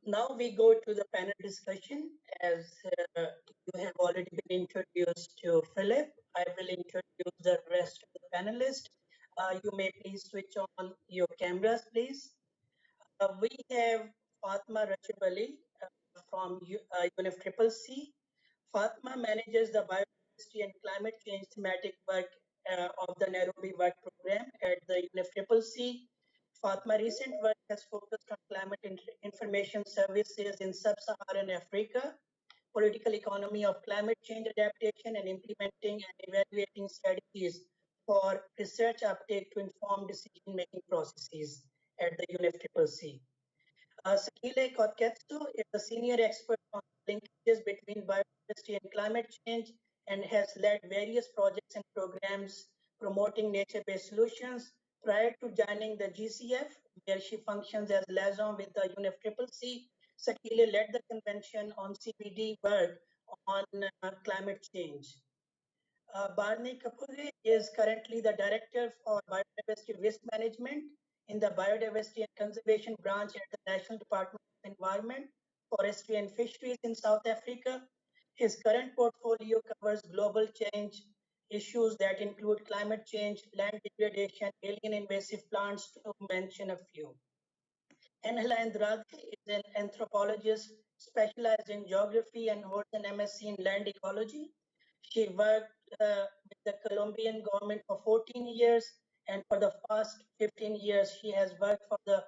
now we go to the panel discussion. As you have already been introduced to Philip, I will introduce the rest of the panelists. You may please switch on your cameras, please. We have Fatma Rachibali from UNFCCC. Fatma manages the biodiversity and climate change thematic work of the Nairobi Work Program at the UNFCCC. Fatma recent work has focused on climate information services in sub-Saharan Africa, political economy of climate change adaptation, and implementing and evaluating strategies for research uptake to inform decision-making processes at the UNFCCC. Sakile Kotketsu is a senior expert on linkages between biodiversity and climate change and has led various projects and programs promoting nature-based solutions. Prior to joining the GCF, where she functions as liaison with the UNFCCC, Sakile led the convention on CBD work on climate change. Barney Kapure is currently the Director for Biodiversity Risk Management in the Biodiversity and Conservation Branch at the National Department of Environment, Forestry and Fisheries in South Africa. His current portfolio covers global change issues that include climate change, land degradation, alien invasive plants, to mention a few. Angela Andrade is an anthropologist specialized in geography and holds an MSc in land ecology. She worked with the Colombian government for 14 years, and for the past 15 years, she has worked for the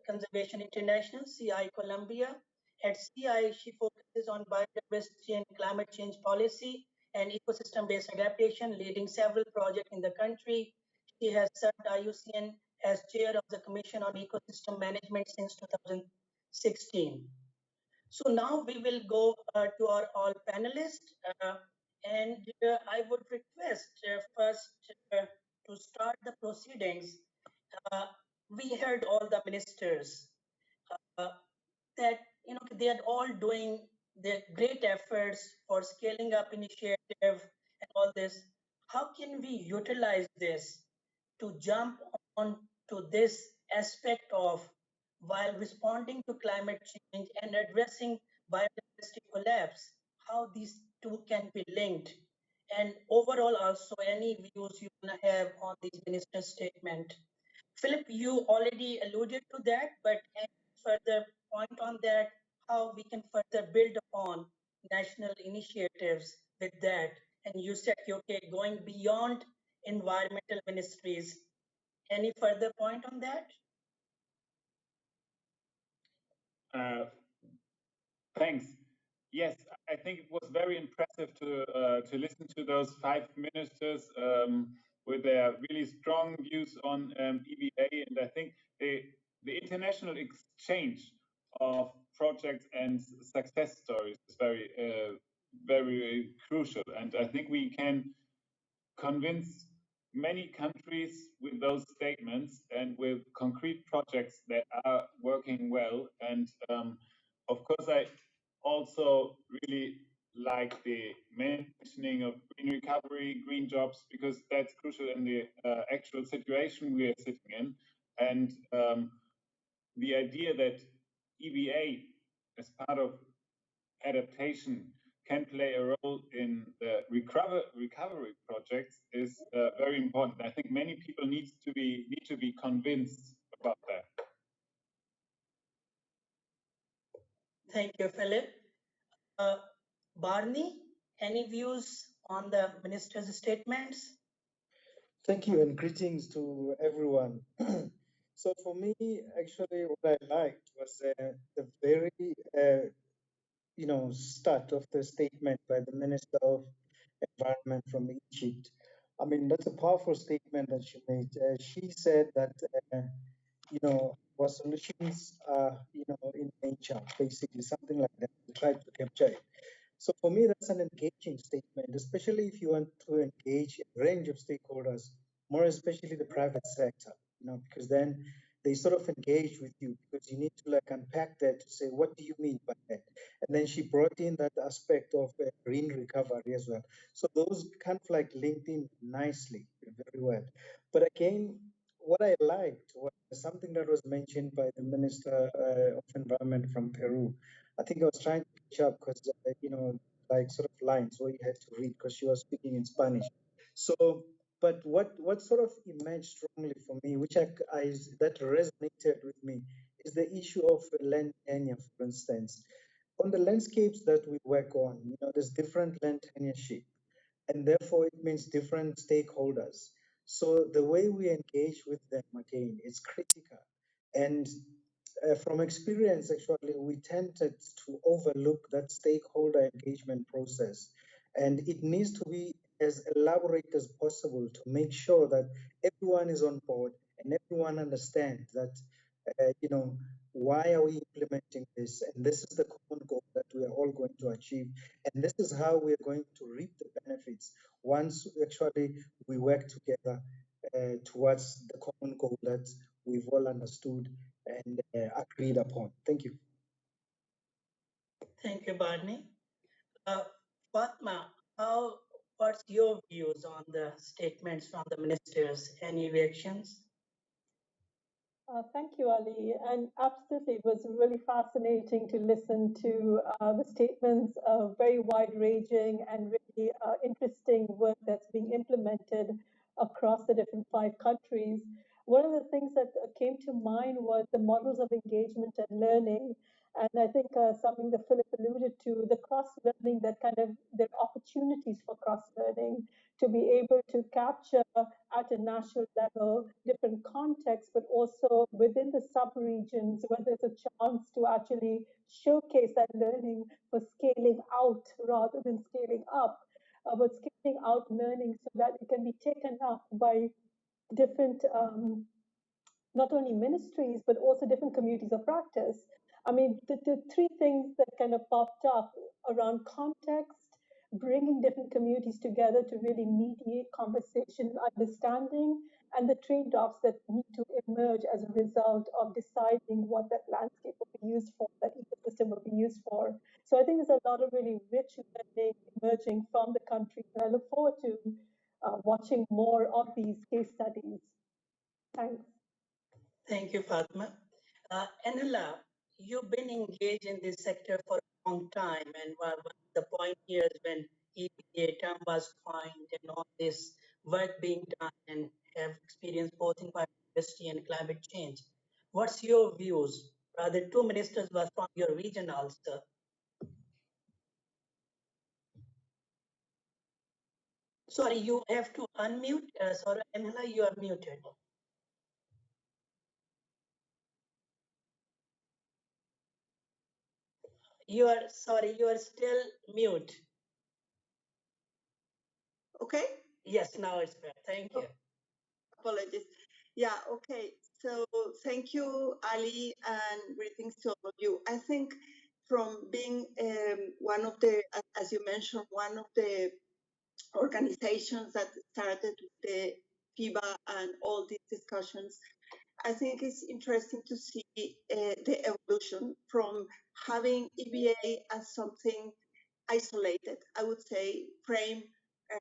Conservation International, CI Colombia. At CI, she focuses on biodiversity and climate change policy and ecosystem-based adaptation, leading several projects in the country. She has served IUCN as chair of the Commission on Ecosystem Management since 2016. So now we will go to our all panelists, and I would request first to start the proceedings. We heard all the ministers that they are all doing their great efforts for scaling up initiative and all this. How can we utilize this to jump on to this aspect of while responding to climate change and addressing biodiversity collapse, how these two can be linked? And overall, also, any views you want to have on these ministers' statement? Philip, you already alluded to that, but any further point on that, how we can further build upon national initiatives with that? And you said, okay, going beyond environmental ministries. Any further point on that? Thanks. Yes, I think it was very impressive to listen to those 5 ministers with their really strong views on EBA, and I think the international exchange of projects and success stories is very crucial, and I think we can convince many countries with those statements and with concrete projects that are working well. And of course, I also really like the mentioning of green recovery, green jobs, because that's crucial in the actual situation we are sitting in. And the idea that EBA, as part of adaptation, can play a role in the recovery projects is very important. I think many people need to be convinced about that. Thank you, Philip. Barney, any views on the minister's statements? Thank you, and greetings to everyone. So for me, actually, what I liked was the very start of the statement by the Minister of Environment from Egypt. I mean, that's a powerful statement that she made. She said that, our solutions are, in nature, basically, something like that. We tried to capture it. So for me, that's an engaging statement, especially if you want to engage a range of stakeholders, more especially the private sector, because then they sort of engage with you because you need to unpack that to say, what do you mean by that? And then she brought in that aspect of green recovery as well. So those kind of linked in nicely, very well. But again, what I liked was something that was mentioned by the Minister of Environment from Peru. I think I was trying to catch up because, like sort of lines where you had to read because she was speaking in Spanish. So, but what sort of emerged strongly for me, which that resonated with me, is the issue of land tenure, for instance. On the landscapes that we work on, there's different land tenureship, and therefore it means different stakeholders. So the way we engage with them again is critical. And from experience, actually, we tended to overlook that stakeholder engagement process. And it needs to be as elaborate as possible to make sure that everyone is on board and everyone understands that, why are we implementing this? And this is the common goal that we are all going to achieve. And this is how we are going to reap the benefits once actually we work together towards the common goal that we've all understood and agreed upon. Thank you. Thank you, Barney. Uh, Fatma, what's your views on the statements from the ministers? Any reactions? Thank you, Ali. And absolutely, it was really fascinating to listen to the statements, very wide ranging and really interesting work that's being implemented across the different 5 countries. One of the things that came to mind was the models of engagement and learning. And I think something that Philip alluded to, the cross learning, that kind of there are opportunities for cross learning to be able to capture at a national level different contexts, but also within the sub-regions where there's a chance to actually showcase that learning for scaling out rather than scaling up, but scaling out learning so that it can be taken up by different not only ministries, but also different communities of practice. I mean, the three things that kind of popped up around context, bringing different communities together to really mediate conversation, understanding, and the trade offs that need to emerge as a result of deciding what that landscape will be used for, that ecosystem will be used for. So I think there's a lot of really rich learning emerging from the country, and I look forward to watching more of these case studies. Thanks. Thank you, Fatma. Anila, you've been engaged in this sector for a long time, and one of the point years when EBA term was coined and all this work being done, and have experience both in biodiversity and climate change. What's your views? The two ministers were from your region also. Sorry, you have to unmute. Sorry, Anila, you are muted. You are sorry, you are still mute. Okay. Yes, now it's better. Thank you. Apologies. Yeah, okay. So thank you, Ali, and greetings to all of you. I think from being one of the, as you mentioned, one of the organizations that started the EbA and all these discussions, I think it's interesting to see the evolution from having EBA as something isolated, I would say, framed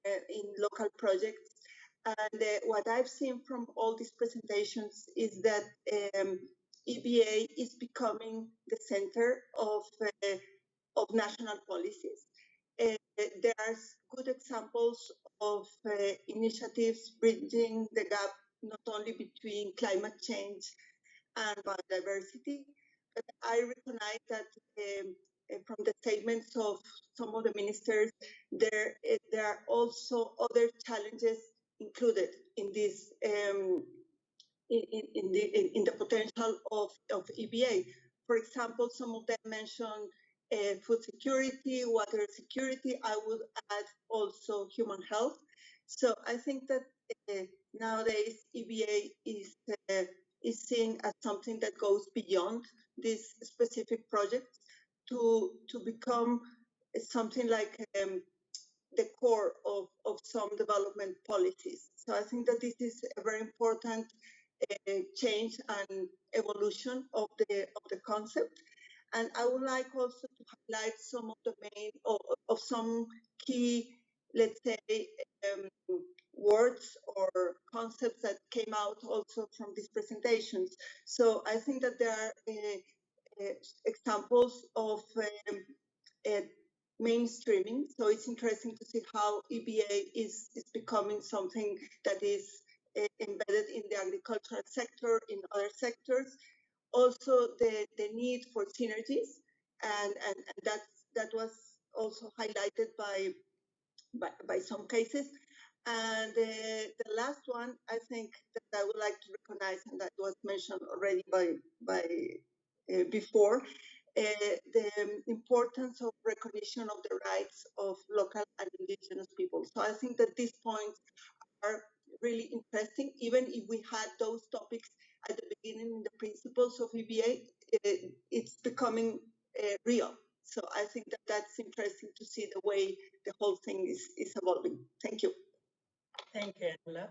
in local projects. And what I've seen from all these presentations is that EBA is becoming the center of national policies. There are good examples of initiatives bridging the gap not only between climate change and biodiversity, but I recognize that from the statements of some of the ministers, there are also other challenges included in this in the potential of EBA. For example, some of them mentioned food security, water security. I would add also human health. So I think that nowadays EBA is seen as something that goes beyond these specific projects to become something like the core of some development policies. So I think that this is a very important change and evolution of the concept. And I would like also to highlight some of the main of some key, let's say, words or concepts that came out also from these presentations. So I think that there are examples of mainstreaming. So it's interesting to see how EBA is becoming something that is embedded in the agricultural sector, in other sectors. Also, the need for synergies, and that was also highlighted by some cases. And the last one, I think that I would like to recognize, and that was mentioned already by before, the importance of recognition of the rights of local and indigenous people. So I think that these points are really interesting. Even if we had those topics at the beginning in the principles of EBA, it's becoming real. So I think that that's interesting to see the way the whole thing is evolving. Thank you. Thank you, Angela.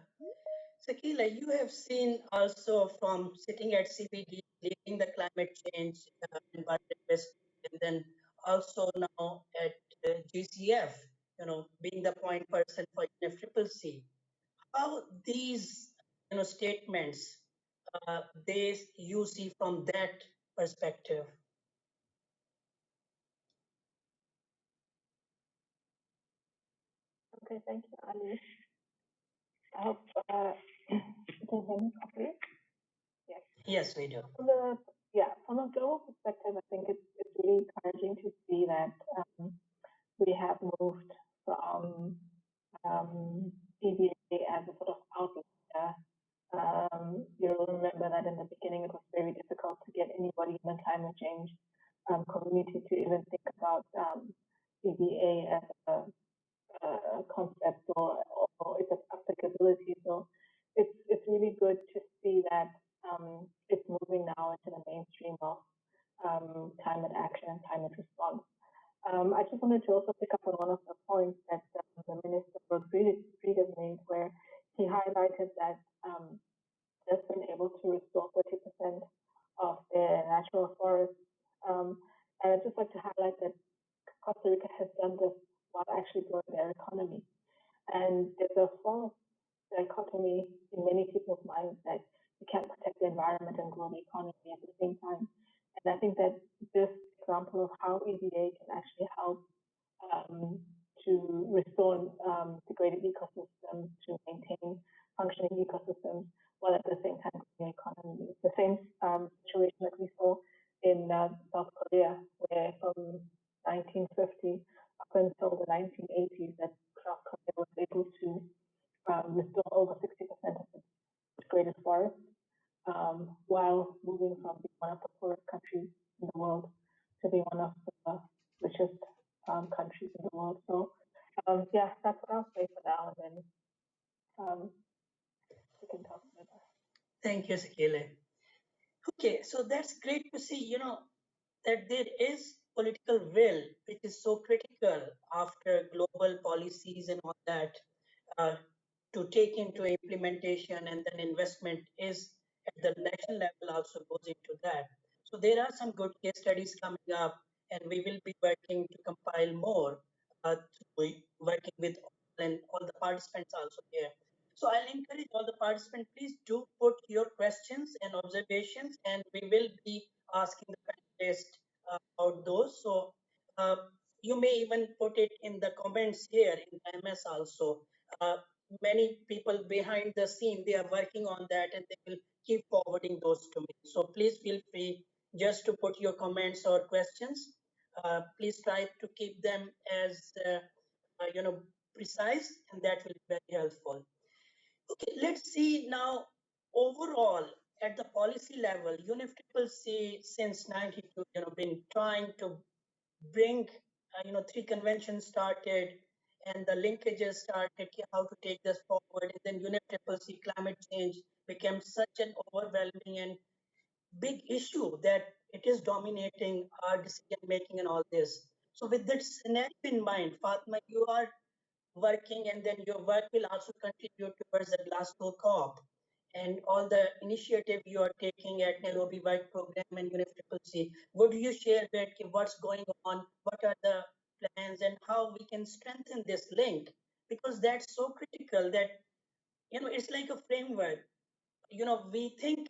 Sakila, you have seen also from sitting at CBD, leading the climate change environment investment, and then also now at GCF, being the point person for UNFCCC. How these, statements, they you see from that perspective? Okay, thank you, Ali. I hope you can hear me properly. Yes. Yes, we do. From a global perspective, I think it's really encouraging to see that we have moved from EBA as a sort of outlier. You'll remember that in the beginning it was very difficult to get anybody in the climate change community to even think about EBA as a concept or its applicability. So it's really good to see that it's moving now into the mainstream of climate action and climate response. I just wanted to also pick up on one of the points that the Minister Rodriguez made, where he highlighted that they've been able to restore 30% of their natural forests. And I'd just like to highlight that Costa Rica has done this while actually growing their economy. And there's a false dichotomy in many people's minds that you can't protect the environment and grow the economy at the same time. And I think that this example of how EBA can actually help to restore degraded ecosystems, to maintain functioning ecosystems, while at the same time growing the economy. It's the same situation that we saw in South Korea, where from 1950 up until the 1980s, that South Korea was able to restore over 60% of its degraded forest, while moving from being one of the poorest countries in the world to being one of the richest countries in the world. So, that's what I'll say for now, and then we can talk later. Thank you, Sakile. Okay, so that's great to see, that there is political will, which is so critical after global policies and all that, to take into implementation, and then investment is at the national level also goes into that. So there are some good case studies coming up, and we will be working to compile more, working with all the participants also here. So I'll encourage all the participants, please do put your questions and observations, and we will be asking the panelists about those. So you may even put it in the comments here in MS also. Many people behind the scene, they are working on that, and they will keep forwarding those to me. So please feel free just to put your comments or questions. Please try to keep them as precise, and that will be very helpful. Okay, let's see now overall at the policy level. UNFCCC since 92, been trying to bring, 3 conventions started, and the linkages started, how to take this forward. And then UNFCCC climate change became such an overwhelming and big issue that it is dominating our decision making and all this. So with that scenario in mind, Fatma, you are working, and then your work will also contribute towards the Glasgow COP and all the initiative you are taking at Nairobi Work Program and UNFCCC. Would you share that, what's going on, what are the plans, and how we can strengthen this link? Because that's so critical that it's like a framework. We think,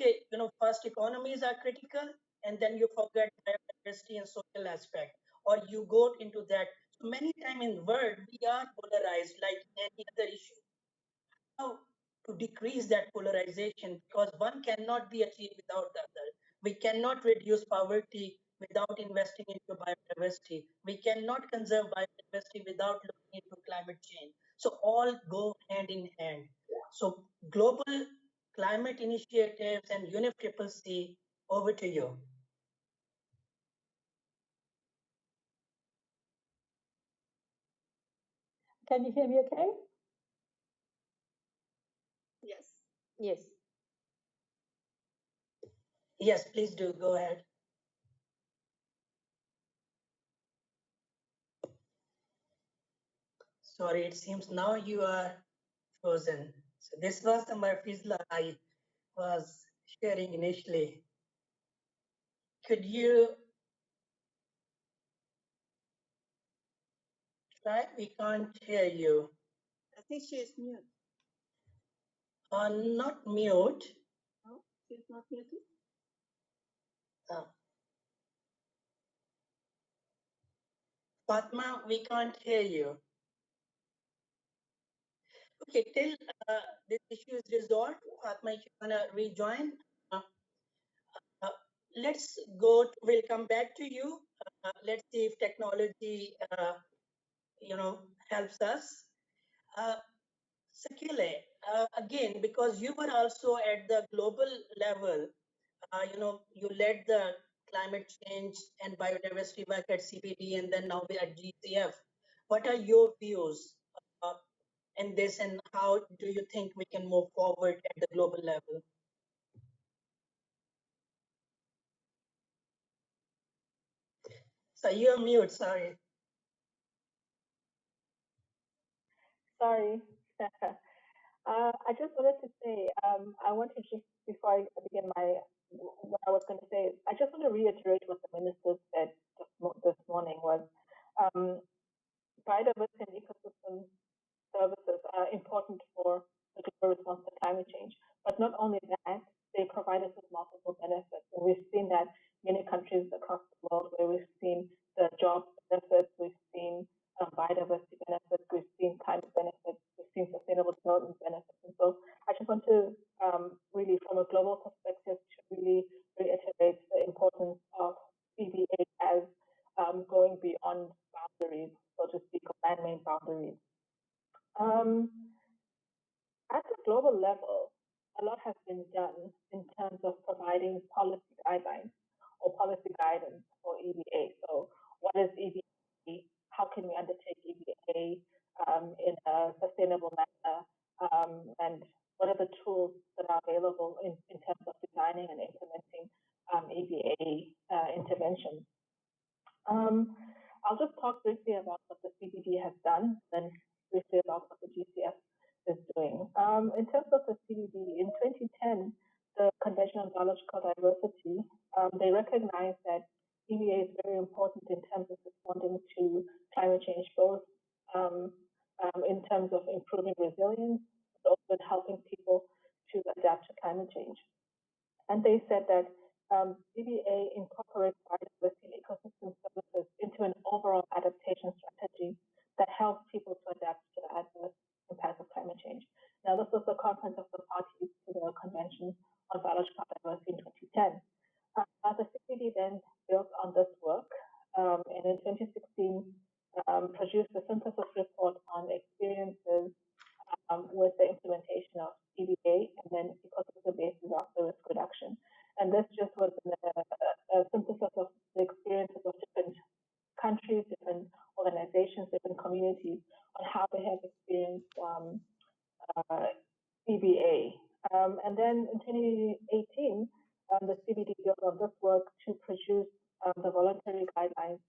first economies are critical, and then you forget biodiversity and social aspect, or you go into that. So many times in world, we are polarized like any other issue. How to decrease that polarization, because one cannot be achieved without the other. We cannot reduce poverty without investing into biodiversity. We cannot conserve biodiversity without looking into climate change. So all go hand in hand. So global climate initiatives and UNFCCC, over to you. Can you hear me okay? Yes. Yes. Yes, please do. Go ahead. Sorry, it seems now you are frozen. So this was the Murphy's Law I was sharing initially. Could you try? We can't hear you. I think she is mute. Not mute. No, she's not muted. Fatma, we can't hear you. Okay, till this issue is resolved, Fatma, if you wanna rejoin, let's go. We'll come back to you. Let's see if technology, helps us. Sakile, again, because you were also at the global level, you led the climate change and biodiversity work at CBD and then now we're at GCF. What are your views in this, and how do you think we can move forward at the global level? So you're mute, sorry. Sorry. I just wanted to say, I want to just, before I begin what I was going to say, I just want to reiterate what the minister said this morning was, biodiversity and ecosystem services are important for the global response to climate change. But not only that, they provide us with multiple benefits. And we've seen that many countries across the world where we've seen the job benefits, we've seen biodiversity benefits, we've seen climate benefits, we've seen sustainable development benefits. And so I just want to really, from a global perspective, to really reiterate the importance of EBA as going beyond boundaries, so to speak, of man-made boundaries. At the global level, a lot has been done in terms of providing policy guidelines or policy guidance for EBA. So, what is EBA? How can we undertake EBA in a sustainable manner? And what are the tools that are available in terms of designing and implementing EBA interventions? I'll just talk briefly about what the CBD has done, then briefly about what the GCF is doing. In terms of the CBD, in 2010, the Convention on Biological Diversity, they recognized that EBA is very important in terms of responding to climate change, both in terms of improving resilience, but also in helping people to adapt to climate change. And they said that EBA incorporates biodiversity and ecosystem services into an overall adaptation strategy that helps people to adapt to the adverse impacts of climate change. Now, this was the conference of the parties to the Convention on Biological Diversity in 2010. The CBD then built on this work and in 2016 produced a synthesis report on experiences with the implementation of EBA and then ecosystem-based disaster risk reduction. And this just was a synthesis of the experiences of different countries, different organizations, different communities on how they have experienced EBA. And then in 2018, the CBD built on this work to produce the voluntary guidelines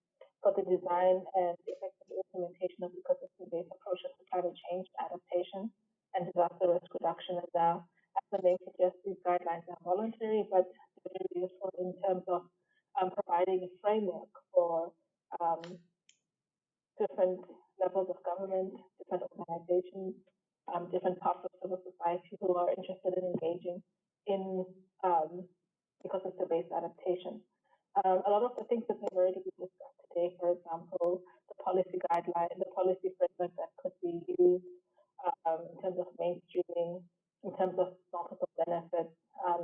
for the design and effective implementation of ecosystem-based approaches to climate change, adaptation, and disaster risk reduction. And as the name suggests, these guidelines are voluntary, but they're very useful in terms of providing a framework for different levels of government, different organizations, different parts of civil society who are interested in engaging in ecosystem-based adaptation. A lot of the things that have already been discussed today, for example, the policy guideline, the policy framework that could be used in terms of mainstreaming, in terms of multiple benefits,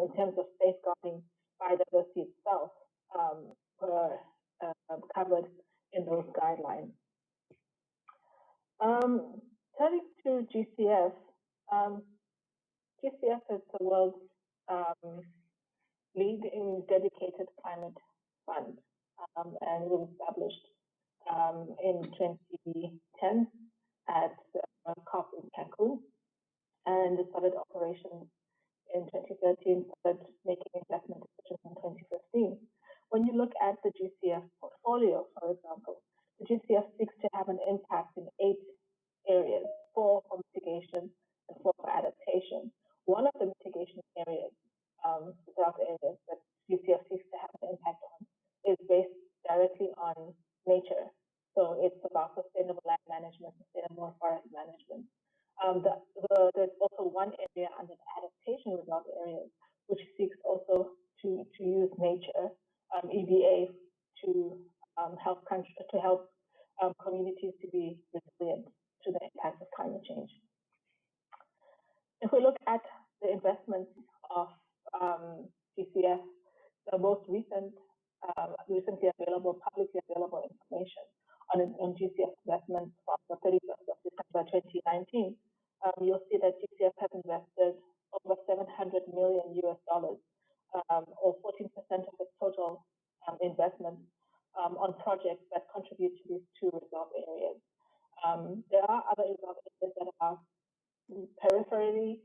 in terms of safeguarding biodiversity itself, were covered in those guidelines. Turning to GCF, GCF is the world's leading dedicated climate fund, and was established in 2010 at COP in Cancun, and it started operations in 2013, started making investment decisions in 2015. When you look at the GCF portfolio, for example, the GCF seeks to have an impact in 8 areas, 4 for mitigation and 4 for adaptation. One of the mitigation areas, drought areas that GCF seeks to have an impact on, is based directly on nature. So it's about sustainable land management, sustainable forest management. There's also one area under the adaptation result areas, which seeks also to use nature, EbA, to help communities to be resilient to the impacts of climate change. If we look at the investments of GCF, the most recently available, publicly available information on GCF investments from the 31st of December 2019, you'll see that GCF has invested over $700 million US, or 14% of its total investment on projects that contribute to these 2 reserve areas. There are other reserve areas that are peripherally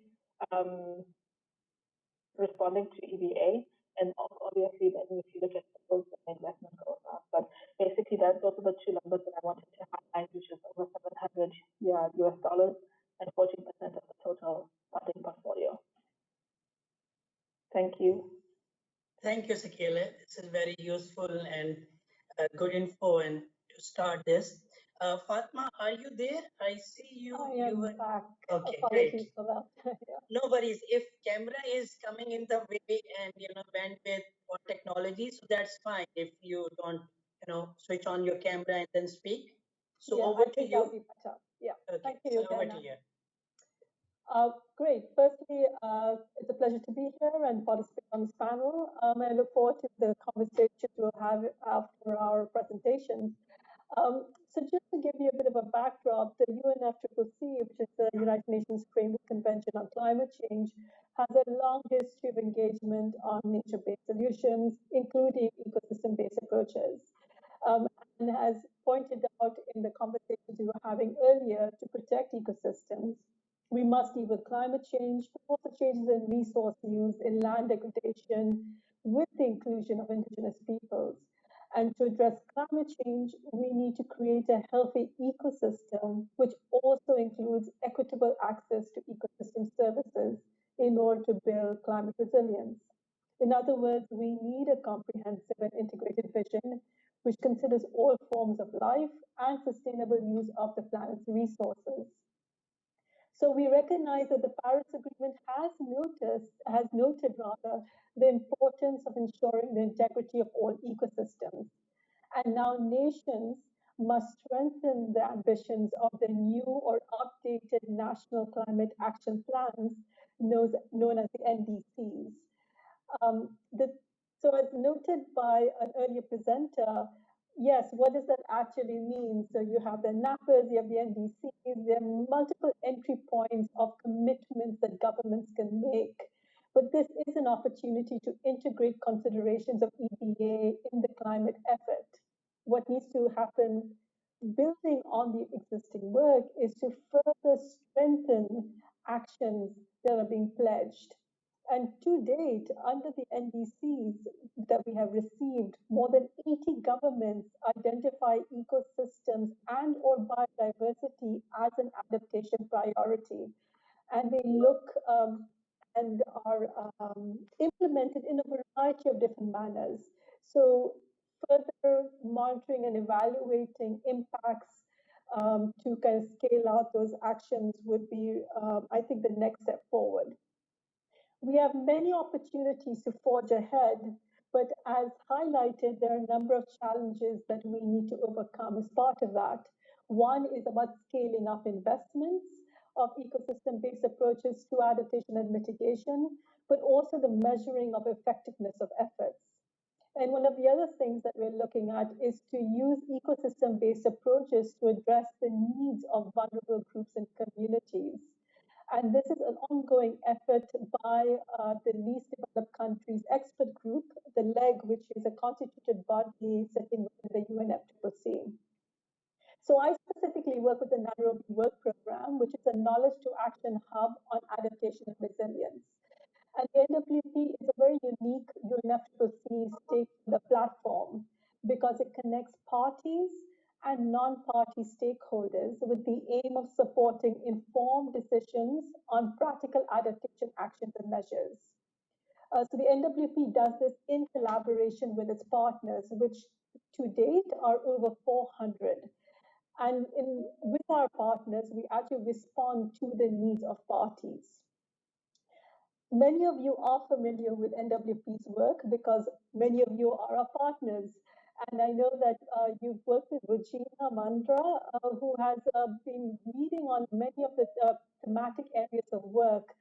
responding to EbA, and obviously then if you look at those, the investment goes up. But basically those are the 2 numbers that I wanted to highlight, which is over $700 US and 14% of the total funding portfolio. Thank you. Thank you, Sakila. This is very useful and good info. And to start this, Fatma, are you there? I see you. I am back. Okay, Apologies great. for that. Yeah. No worries. If camera is coming in the way and bandwidth or technology, so that's fine. If you don't switch on your camera and then speak. So over to you. That'll be better. Yeah. Okay. Thank you. So over to you. Great. Firstly, it's a pleasure to be here and participate on this panel. I look forward to the conversations we'll have after our presentations. So just to give you a bit of a backdrop, the UNFCCC, which is the United Nations Framework Convention on Climate Change, has a long history of engagement on nature-based solutions, including ecosystem-based approaches, and has pointed out in the conversations we were having earlier, to protect ecosystems, we must deal with climate change, but also changes in resource use, in land degradation, with the inclusion of indigenous peoples. And to address climate change, we need to create a healthy ecosystem, which also includes equitable access to ecosystem services in order to build climate resilience. In other words, we need a comprehensive and integrated vision which considers all forms of life and sustainable use of the planet's resources. So we recognize that the Paris Agreement has noted the importance of ensuring the integrity of all ecosystems. And now nations must strengthen the ambitions of the new or updated National Climate Action Plans, known as the NDCs. So as noted by an earlier presenter, yes, what does that actually mean? So you have the NAPAs, you have the NDCs, there are multiple entry points of commitments that governments can make. But this is an opportunity to integrate considerations of EbA in the climate effort. What needs to happen, building on the existing work, is to further strengthen actions that are being pledged. And to date, under the NDCs that we have received, more than 80 governments identify ecosystems and or biodiversity as an adaptation priority. And they look and are implemented in a variety of different manners. So further monitoring and evaluating impacts to kind of scale out those actions would be, I think, the next step forward. We have many opportunities to forge ahead, but as highlighted, there are a number of challenges that we need to overcome as part of that. One is about scaling up investments of ecosystem-based approaches to adaptation and mitigation, but also the measuring of effectiveness of efforts. And one of the other things that we're looking at is to use ecosystem-based approaches to address the needs of vulnerable groups and communities. And this is an ongoing effort by the Least Developed Countries Expert Group, the LEG, which is a constituted body sitting within the UNFCCC. So I specifically work with the Nairobi Work Program, which is a knowledge to action hub on adaptation and resilience. And the NWP is a very unique UNFCCC stakeholder platform because it connects parties and non-party stakeholders with the aim of supporting informed decisions on practical adaptation actions and measures. So the NWP does this in collaboration with its partners, which to date are over 400. And with our partners, we actually respond to the needs of parties. Many of you are familiar with NWP's work because many of you are our partners. And I know that you've worked with Regina Mandra, who has been leading on many of the thematic areas of work,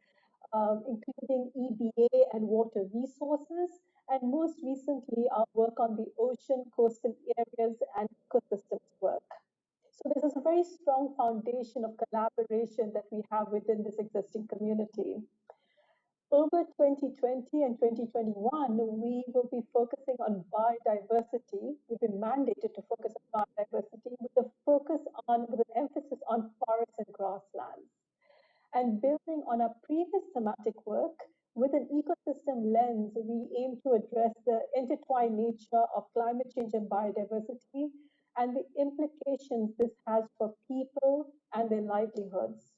including EbA and water resources, and most recently, our work on the ocean, coastal areas, and ecosystems work. So this is a very strong foundation of collaboration that we have within this existing community. Over 2020 and 2021, we will be focusing on biodiversity. We've been mandated to focus on biodiversity with an emphasis on forests and grasslands. And building on our previous thematic work, with an ecosystem lens, we aim to address the intertwined nature of climate change and biodiversity and the implications this has for people and their livelihoods.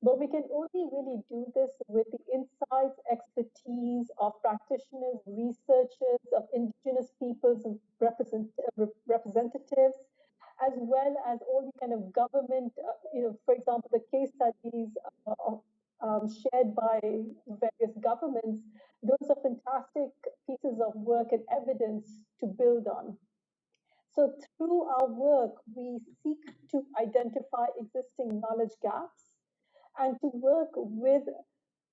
But we can only really do this with the insights, expertise of practitioners, researchers, of indigenous peoples and representatives, as well as all the kind of government, for example, the case studies shared by various governments. Those are fantastic pieces of work and evidence to build on. So through our work, we seek to identify existing knowledge gaps and to work with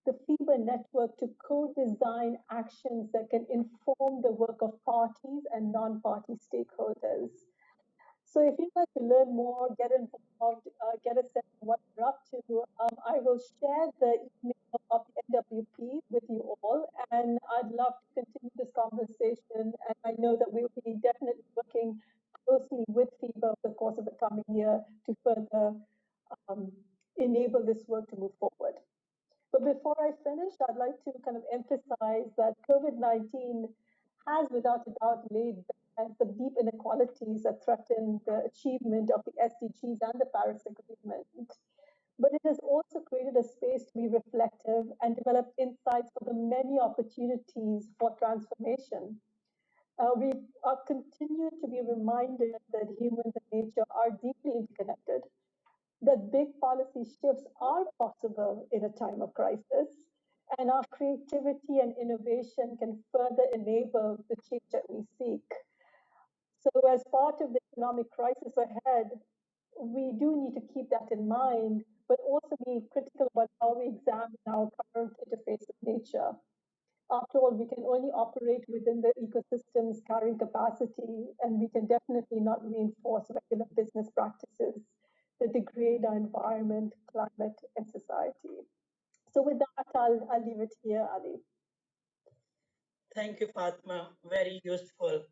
the FIBA network to co-design actions that can inform the work of parties and non-party stakeholders. So if you'd like to learn more, get involved, get a sense of what we're up to, I will share the email of the NWP with you all, and I'd love to continue this conversation. And I know that we'll be definitely working closely with FIBA over the course of the coming year to further enable this work to move forward. But before I finish, I'd like to kind of emphasize that COVID-19 has without a doubt laid bare the deep inequalities that threaten the achievement of the SDGs and the Paris Agreement. But it has also created a space to be reflective and develop insights for the many opportunities for transformation. We are continued to be reminded that humans and nature are deeply interconnected, that big policy shifts are possible in a time of crisis, and our creativity and innovation can further enable the change that we seek. So, as part of the economic crisis ahead, we do need to keep that in mind, but also be critical about how we examine our current interface with nature. After all, we can only operate within the ecosystem's carrying capacity, and we can definitely not reinforce regular business practices that degrade our environment, climate, and society. So with that, I'll leave it here, Ali. Thank you, Fatma. Very useful.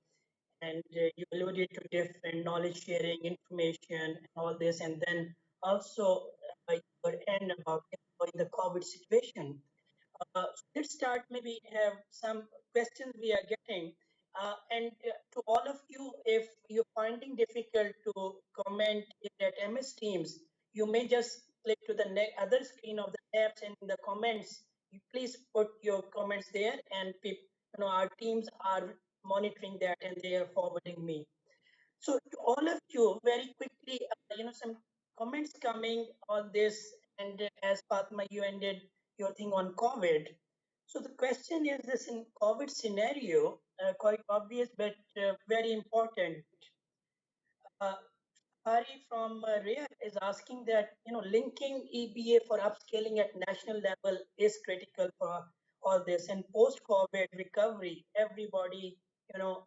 And you alluded to different knowledge sharing, information, and all this. And then also your end about in the COVID situation. Let's start, maybe have some questions we are getting. And to all of you, if you're finding difficult to comment at MS Teams, you may just click to the other screen of the tabs and in the comments, you please put your comments there, and our teams are monitoring that and they are forwarding me. So to all of you, very quickly, some comments coming on this, and as Fatma, you ended your thing on COVID. So the question is this: in COVID scenario, quite obvious but very important. Uh, Hari from RIA is asking that linking EBA for upscaling at national level is critical for all this. And post-COVID recovery, everybody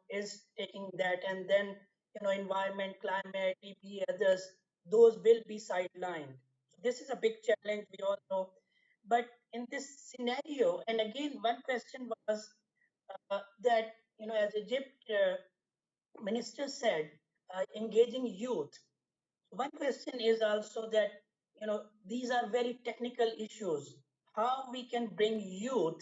is taking that, and then environment, climate, EBA, others, those will be sidelined. So this is a big challenge, we all know. But in this scenario, and again, one question was that as Egypt minister said, engaging youth. One question is also that these are very technical issues. How we can bring youth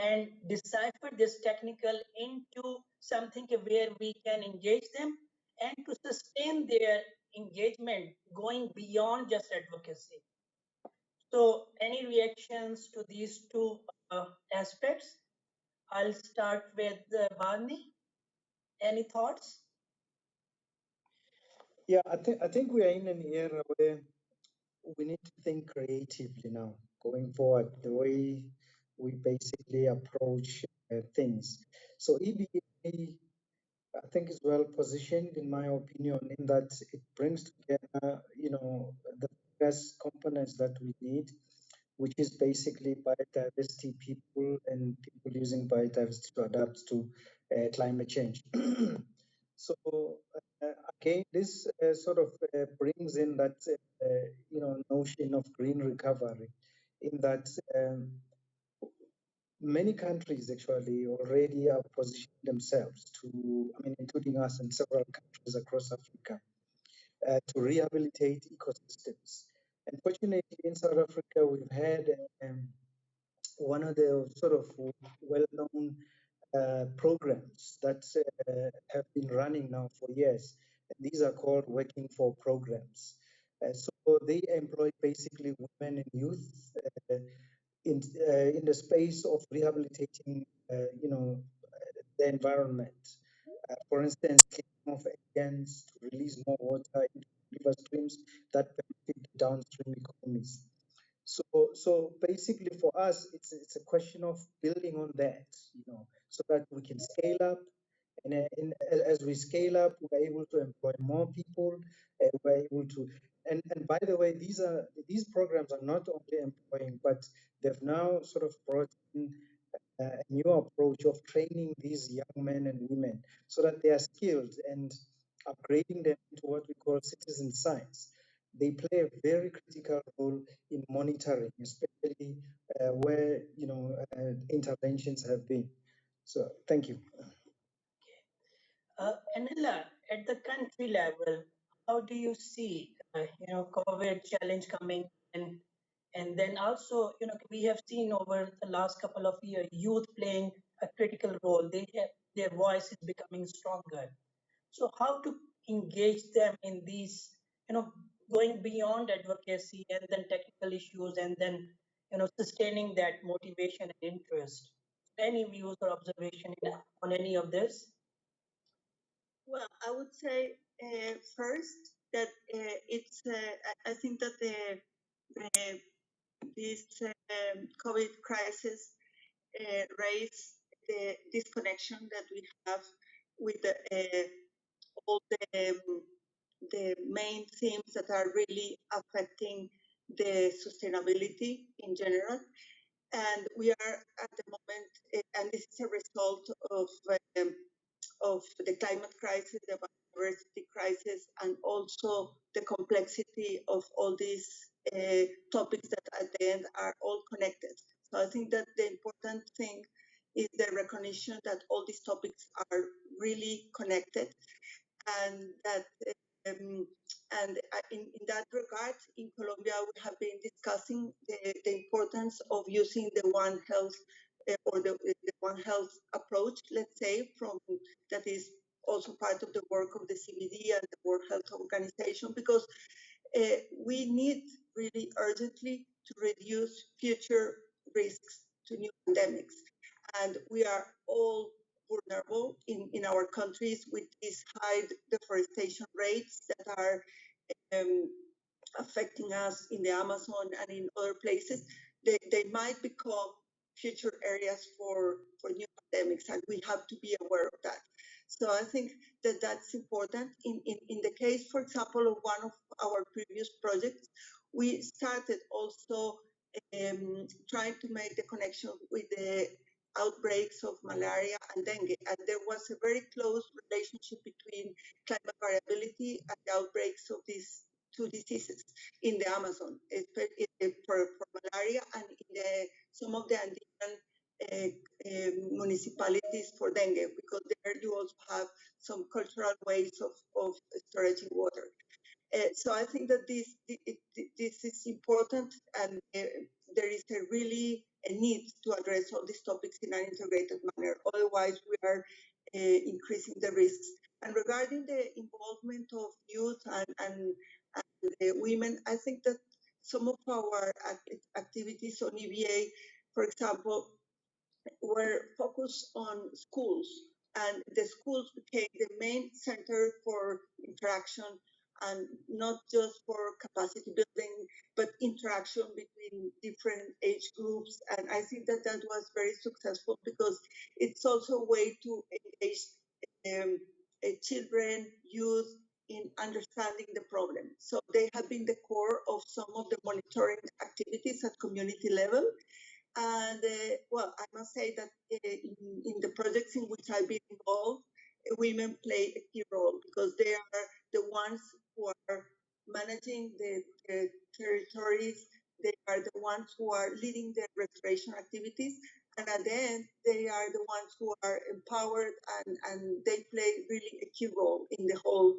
and decipher this technical into something where we can engage them and to sustain their engagement going beyond just advocacy. So, any reactions to these two aspects? I'll start with Barney. Any thoughts? Yeah, I think we are in an era where we need to think creatively now, going forward, the way we basically approach things. So EBA, I think, is well positioned, in my opinion, in that it brings together, the various components that we need, which is basically biodiversity, people, and people using biodiversity to adapt to climate change. So again, this sort of brings in that notion of green recovery, in that many countries actually already are positioning themselves to, I mean, including us and several countries across Africa, to rehabilitate ecosystems. Unfortunately, in South Africa, we've had one of the sort of well-known programs that have been running now for years. And these are called Working for programs. So they employ basically women and youth in the space of rehabilitating, the environment. For instance, cleaning of oceans to release more water into river streams that benefit the downstream economies. So basically, for us, it's a question of building on that, so that we can scale up. And as we scale up, we're able to employ more people. We're able to, and by the way, these programs are not only employing, but they've now sort of brought in a new approach of training these young men and women so that they are skilled and upgrading them to what we call citizen science. They play a very critical role in monitoring, especially where interventions have been. So, thank you. Anila, at the country level, how do you see, COVID challenge coming, and then also, we have seen over the last couple of years, youth playing a critical role. Their voice is becoming stronger. So how to engage them in these, going beyond advocacy and then technical issues, and then, sustaining that motivation and interest. Any views or observation on any of this? Well, I would say first that it's. I think that the this COVID crisis raised the disconnection that we have with all the main themes that are really affecting the sustainability in general. And we are at the moment, and this is a result of the climate crisis, the biodiversity crisis, and also the complexity of all these topics that at the end are all connected. So I think that the important thing is the recognition that all these topics are really connected, and that in that regard, in Colombia, we have been discussing the importance of using the One Health or the One Health approach, let's say, from that is also part of the work of the CBD and the World Health Organization, because we need really urgently to reduce future risks to new pandemics. And we are all vulnerable in our countries with these high deforestation rates that are affecting us in the Amazon and in other places, they might become future areas for new pandemics, and we have to be aware of that. So I think that that's important. In the case, for example, of one of our previous projects, we started also trying to make the connection with the outbreaks of malaria and dengue, and there was a very close relationship between climate variability and the outbreaks of these two diseases in the Amazon, for malaria, and in some of the Andean municipalities for dengue, because there you also have some cultural ways of storing water. So I think that this is important, and there is really a need to address all these topics in an integrated manner. Otherwise, we are increasing the risks. And regarding the involvement of youth and women, I think that some of our activities on EbA, for example, were focused on schools, and the schools became the main center for interaction, and not just for capacity building, but interaction between different age groups. And I think that that was very successful, because it's also a way to engage children, youth, in understanding the problem. So they have been the core of some of the monitoring activities at community level. And well, I must say that in the projects in which I've been involved, women play a key role, because they are the ones who are managing the territories. They are the ones who are leading the restoration activities. And at the end, they are the ones who are empowered, and they play really a key role in the whole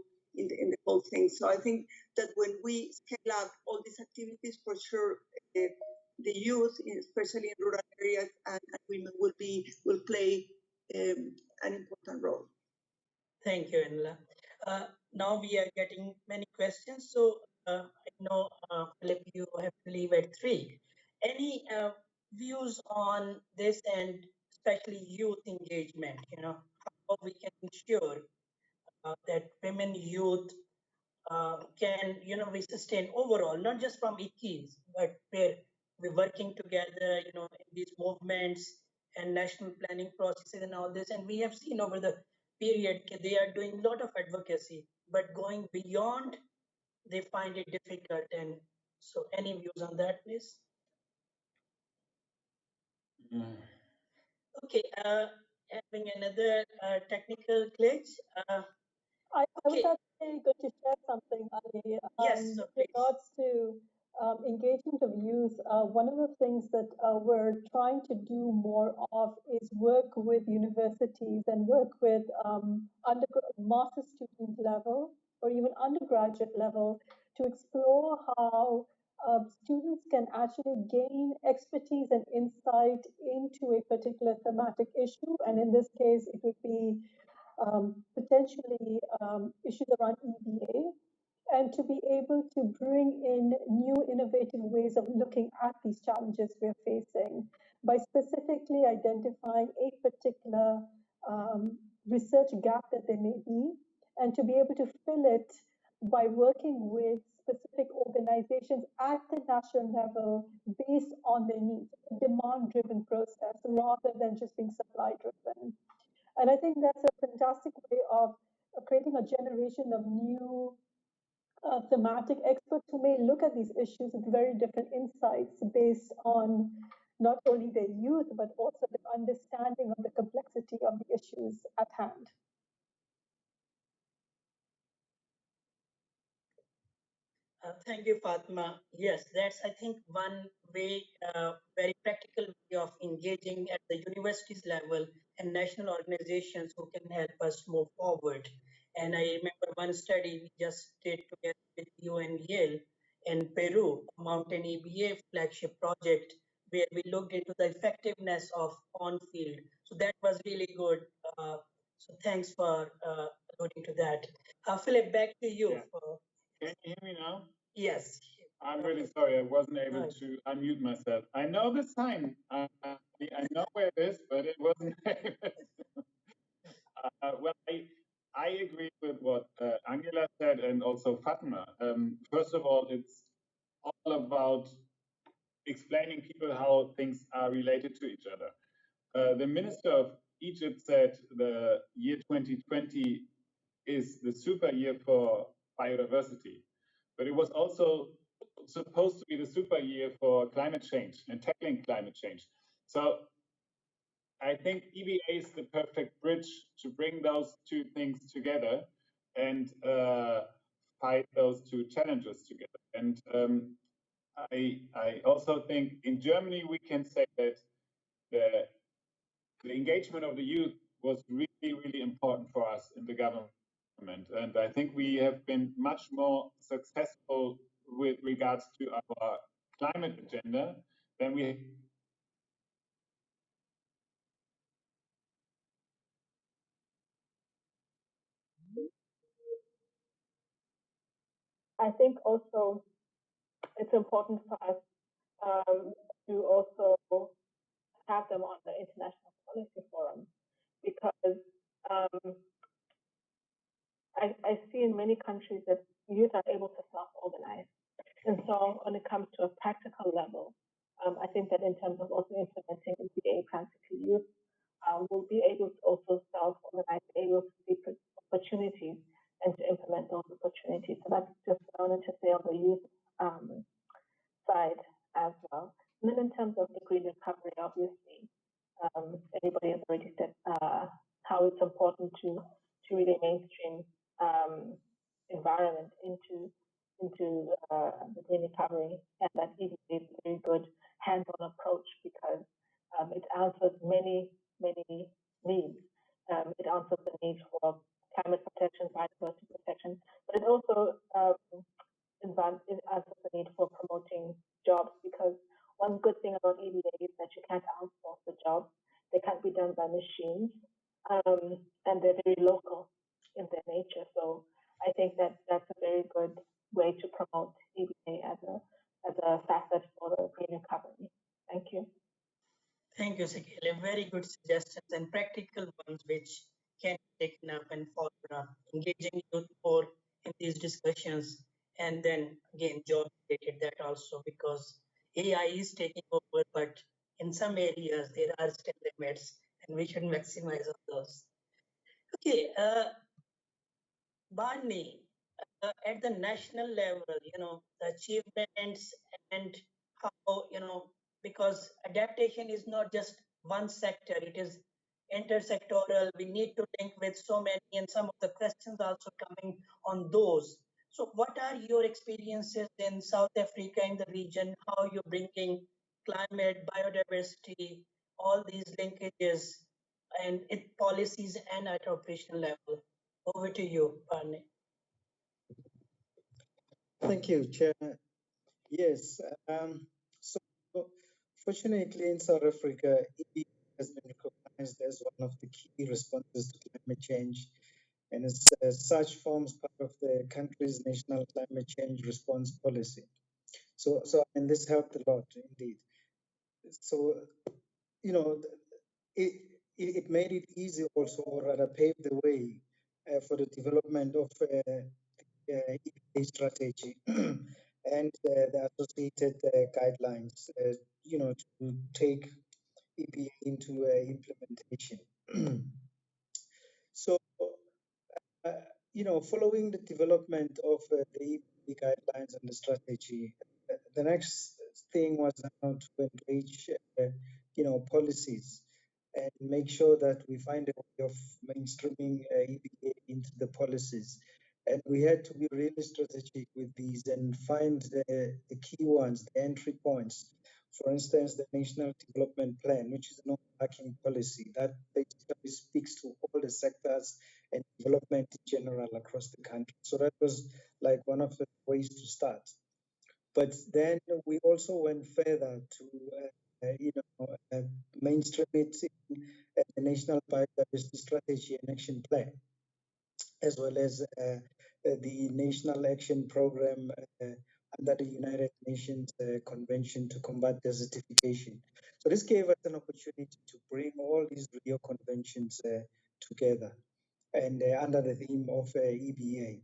whole thing. So I think that when we scale up all these activities, for sure, the youth, especially in rural areas, and women will play an important role. Thank you, Enla. Now we are getting many questions. So I know, Philip, you have to leave at 3. Any views on this, and especially youth engagement? How we can ensure that women, youth can, we sustain overall, not just from ICIs, but where we're working together, in these movements and national planning processes and all this. And we have seen over the period they are doing a lot of advocacy, but going beyond, they find it difficult. And so, any views on that, please? Okay, having another technical glitch. I was actually going to share something, Ali. Yes, so with regards to engagement of youth. One of the things that we're trying to do more of is work with universities and work with master student level or even undergraduate level to explore how students can actually gain expertise and insight into a particular thematic issue. And in this case, it would be potentially issues around EbA, and to be able to bring in new innovative ways of looking at these challenges we're facing by specifically identifying a particular research gap that there may be, and to be able to fill it by working with specific organizations at the national level based on their needs, a demand-driven process rather than just being supply-driven. And I think that's a fantastic way of creating a generation of new thematic experts who may look at these issues with very different insights based on not only their youth, but also their understanding of the complexity of the issues at hand. Thank you, Fatma. Yes, that's, I think, one way, very practical way of engaging at the universities level and national organizations who can help us move forward. And I remember one study we just did together with you and Yale in Peru, Mountain EbA flagship project, where we looked into the effectiveness of on-field. So that was really good. So thanks for alluding to that. Philip, back to you. Yeah. Can you hear me now? Yes. I'm really sorry, I wasn't able to unmute myself. I know the sign. I know where it is, but it wasn't able to. Well, I agree with what Angela said and also Fatma. First of all, it's all about explaining people how things are related to each other. The minister of Egypt said the year 2020 is the super year for biodiversity, but it was also supposed to be the super year for climate change and tackling climate change. So I think EBA is the perfect bridge to bring those two things together and fight those two challenges together. And I also think in Germany we can say that the engagement of the youth was really, really important for us in the government. And I think we have been much more successful with regards to our climate agenda than we. I think also it's important for us to also have them on the International Policy Forum because I see in many countries that youth are able to self-organize. And so when it comes to a practical level, I think that in terms of also implementing EBA practical youth, we'll be able to also self-organize, able to see opportunities and to implement those opportunities. So that's just what I wanted to say on the youth side as well. And then in terms of the green recovery, obviously, everybody has already said how it's important to really mainstream environment into the green recovery, and that EBA is a very good hands-on approach because it answers many needs. It answers the need for climate protection, biodiversity protection, but it also it answers the need for promoting jobs because one good thing about EBA is that you can't outsource the jobs. They can't be done by machines, and they're very local in their nature. So I think that that's a very good way to promote EBA as a facet for the green recovery. Thank you. Thank you, Sekile. Very good suggestions and practical ones which can be taken up and followed up, engaging youth more in these discussions, and then again job related that also because AI is taking over, but in some areas there are still limits, and we should maximize on those. Okay, Barney, at the national level, the achievements and how, because adaptation is not just one sector, it is intersectoral. We need to link with so many, and some of the questions also coming on those. So, what are your experiences in South Africa, in the region? How you're bringing climate, biodiversity, all these linkages, and it policies and at operational level? Over to you, Barney. Thank you, Chair. Yes. So, fortunately, in South Africa, EBA has been recognized as one of the key responses to climate change, and as such forms part of the country's national climate change response policy. So and this helped a lot indeed. So, it made it easy also, or rather paved the way for the development of EBA strategy and the associated guidelines, to take EBA into implementation. So, following the development of the EBA guidelines and the strategy, the next thing was now to engage, policies and make sure that we find a way of mainstreaming EBA into the policies. And we had to be really strategic with these and find the key ones, the entry points. For instance, the National Development Plan, which is an overarching policy that basically speaks to all the sectors and development in general across the country. So that was like one of the ways to start. But then we also went further to mainstream it in the National Biodiversity Strategy and Action Plan, as well as the National Action Program under the United Nations Convention to Combat Desertification. So this gave us an opportunity to bring all these Rio conventions together. and under the theme of EBA.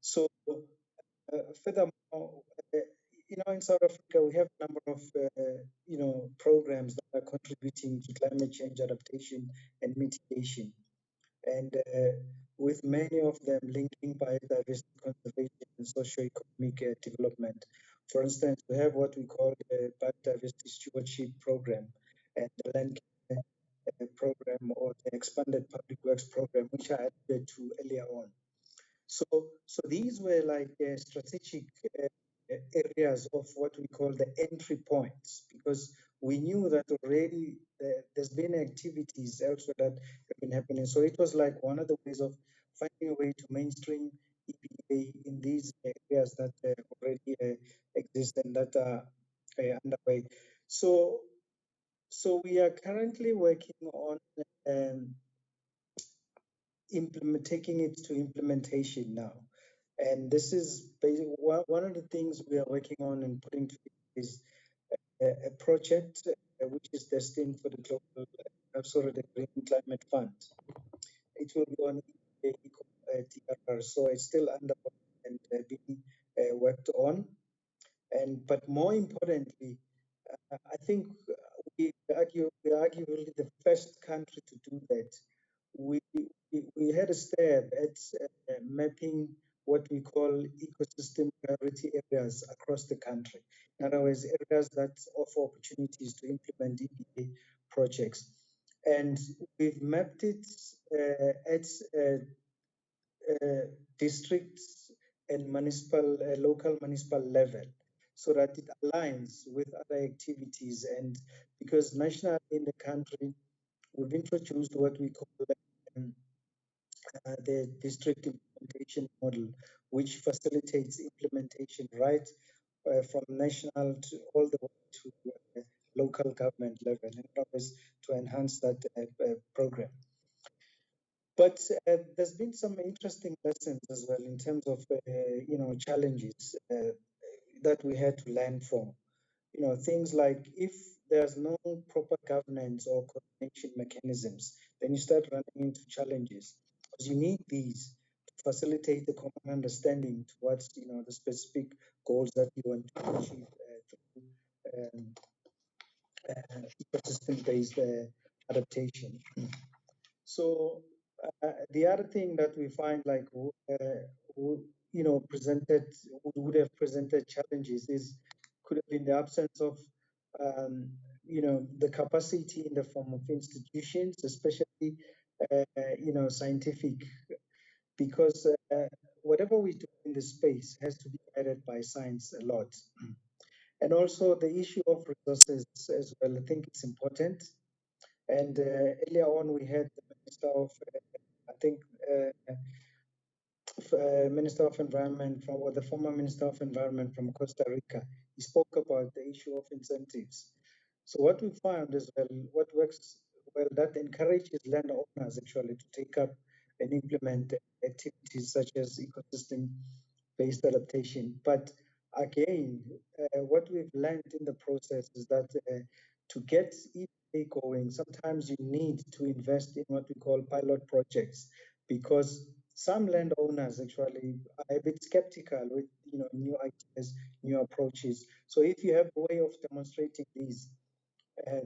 So furthermore, in South Africa, we have a number of, programs that are contributing to climate change adaptation and mitigation. And with many of them linking biodiversity conservation and socio-economic development. For instance, we have what we call the Biodiversity Stewardship Program and the Land Care Program, or the Expanded Public Works Program, which I alluded to earlier on. So these were like strategic areas of what we call the entry points, because we knew that already there's been activities elsewhere that have been happening. So it was like one of the ways of finding a way to mainstream EPA in these areas that already exist and that are underway. So we are currently working on um, taking it to implementation now. And this is basically one of the things we are working on and putting together is a project which is destined for the global, the Green Climate Fund. It will be on TRR, so it's still under and being worked on. But more importantly, I think we are arguably the first country to do that. We had a stab at mapping what we call ecosystem priority areas across the country. In other words, areas that offer opportunities to implement EPA projects. And we've mapped it at districts and local municipal level, so that it aligns with other activities. And because nationally in the country, we've introduced what we call um, the district implementation model, which facilitates implementation right from national to all the way to local government level, in order to enhance that program. But there's been some interesting lessons as well in terms of challenges that we had to learn from. Things like if there's no proper governance or coordination mechanisms, then you start running into challenges, because you need these to facilitate the common understanding towards the specific goals that you want to achieve through ecosystem-based adaptation. So the other thing that we find, like presented would have presented challenges, is could have been the absence of the capacity in the form of institutions, especially scientific, because whatever we do in the space has to be guided by science a lot. And also the issue of resources as well, I think it's important. And earlier on, we had the Minister of, I think, Minister of Environment or the former Minister of Environment from Costa Rica. He spoke about the issue of incentives. So what we found is, well, what works well, that encourages landowners actually to take up and implement activities such as ecosystem-based adaptation. But again, what we've learned in the process is that to get EPA going, sometimes you need to invest in what we call pilot projects, because some landowners actually are a bit skeptical with new ideas, new approaches. So if you have a way of demonstrating these,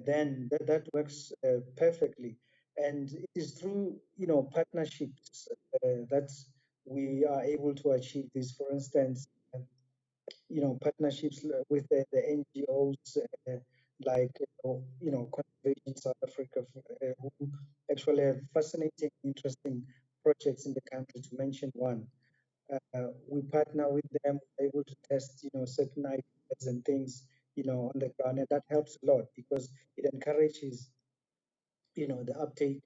then that works perfectly. And it is through partnerships that we are able to achieve this. For instance, partnerships with the NGOs like Conservation South Africa, who actually have fascinating, interesting projects in the country. To mention one, we partner with them, we're able to test certain ideas and things on the ground, and that helps a lot because it encourages the uptake.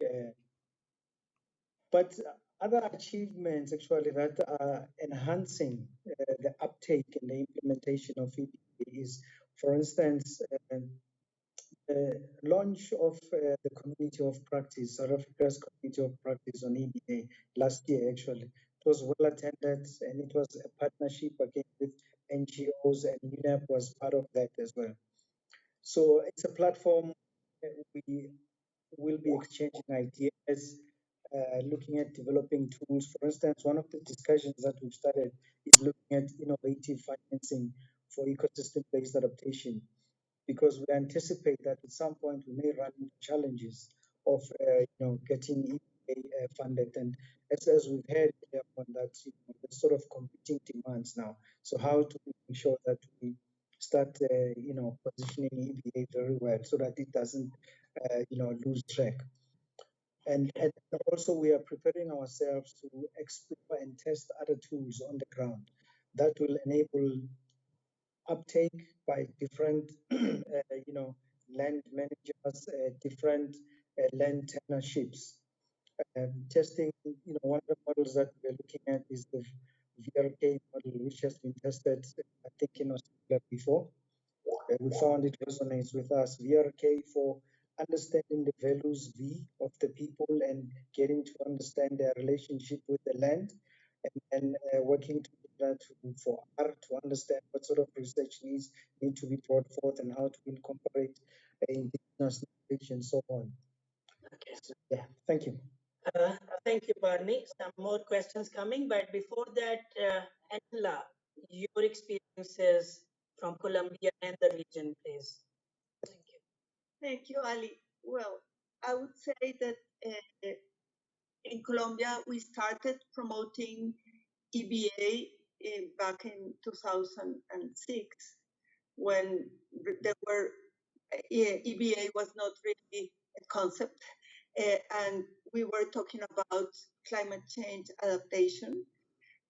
But other achievements actually that are enhancing the uptake and the implementation of EBA is, for instance, the launch of the community of practice, South Africa's community of practice on EBA last year actually. It was well attended, and it was a partnership again with NGOs, and UNEP was part of that as well. So it's a platform we will be exchanging ideas, looking at developing tools. For instance, one of the discussions that we've started is looking at innovative financing for ecosystem-based adaptation, because we anticipate that at some point we may run into challenges of getting EbA funded, and as we've heard on that, there's sort of competing demands now. So how to make sure that we start positioning EbA very well so that it doesn't lose track. And also we are preparing ourselves to explore and test other tools on the ground that will enable uptake by different, land managers, different land tenderships. Testing, one of the models that we're looking at is the VRK model, which has been tested, I think, in Australia before. We found it resonates with us. VRK for understanding the values, V, of the people and getting to understand their relationship with the land, and working together for R to understand what sort of research needs need to be brought forth and how to incorporate indigenous knowledge and so on. Okay. So, yeah, thank you. Thank you, Barney. Some more questions coming, but before that, Angela, your experiences from Colombia and the region, please. Thank you. Thank you, Ali. Well, I would say that in Colombia, we started promoting EbA back in 2006, when there were EbA was not really a concept, and we were talking about climate change adaptation.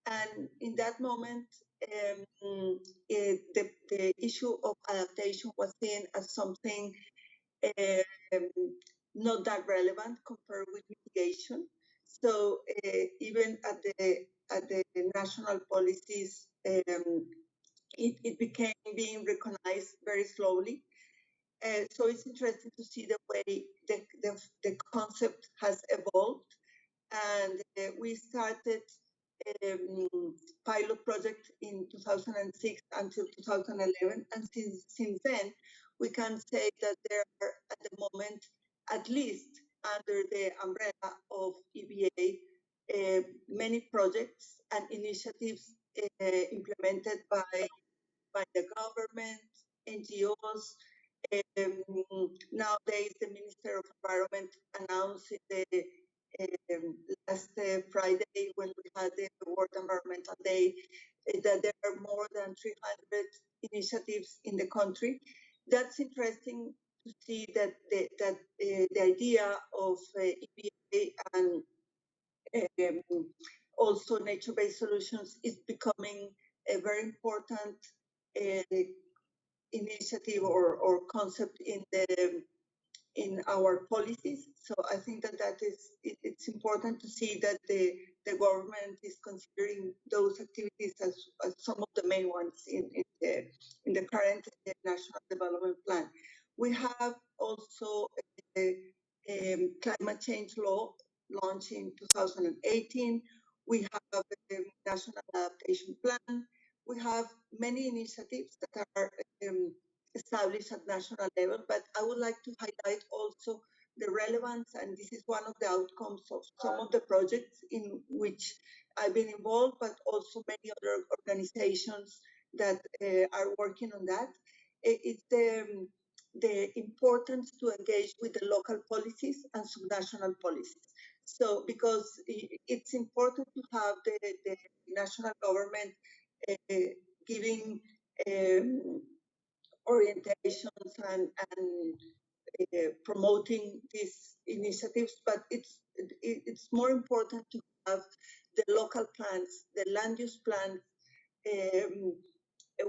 And in that moment, the issue of adaptation was seen as something not that relevant compared with mitigation. So even at the national policies, it became being recognized very slowly. So it's interesting to see the way the concept has evolved. And we started pilot project in 2006 until 2011. And since then, we can say that there are at the moment, at least under the umbrella of EbA, many projects and initiatives implemented by the government, NGOs. Nowadays, the Minister of Environment announced last Friday, when we had the World Environmental Day, that there are more than 300 initiatives in the country. That's interesting to see that the idea of EbA and also nature-based solutions is becoming a very important initiative or concept in our policies. So I think that it's important to see that the government is considering those activities as some of the main ones in the current National Development Plan. We have also a climate change law launched in 2018. We have a National Adaptation Plan. We have many initiatives that are established at national level, but I would like to highlight also the relevance, and this is one of the outcomes of some of the projects in which I've been involved, but also many other organizations that are working on that. It's the importance to engage with the local policies and subnational policies. So, because it's important to have the national government giving orientations and promoting these initiatives, but it's more important to have the local plans, the land use plans,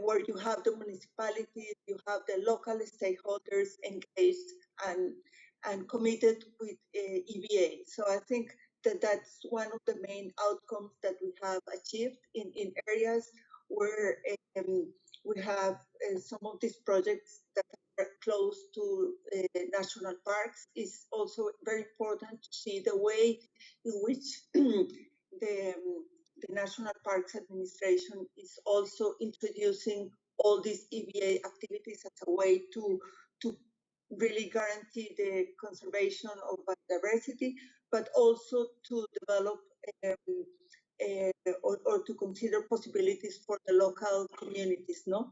where you have the municipalities, you have the local stakeholders engaged and committed with EbA. So I think that that's one of the main outcomes that we have achieved in areas where we have some of these projects that are close to national parks. Is also very important to see the way in which the National Parks Administration is also introducing all these EbA activities as a way to really guarantee the conservation of biodiversity, but also to develop or to consider possibilities for the local communities, no?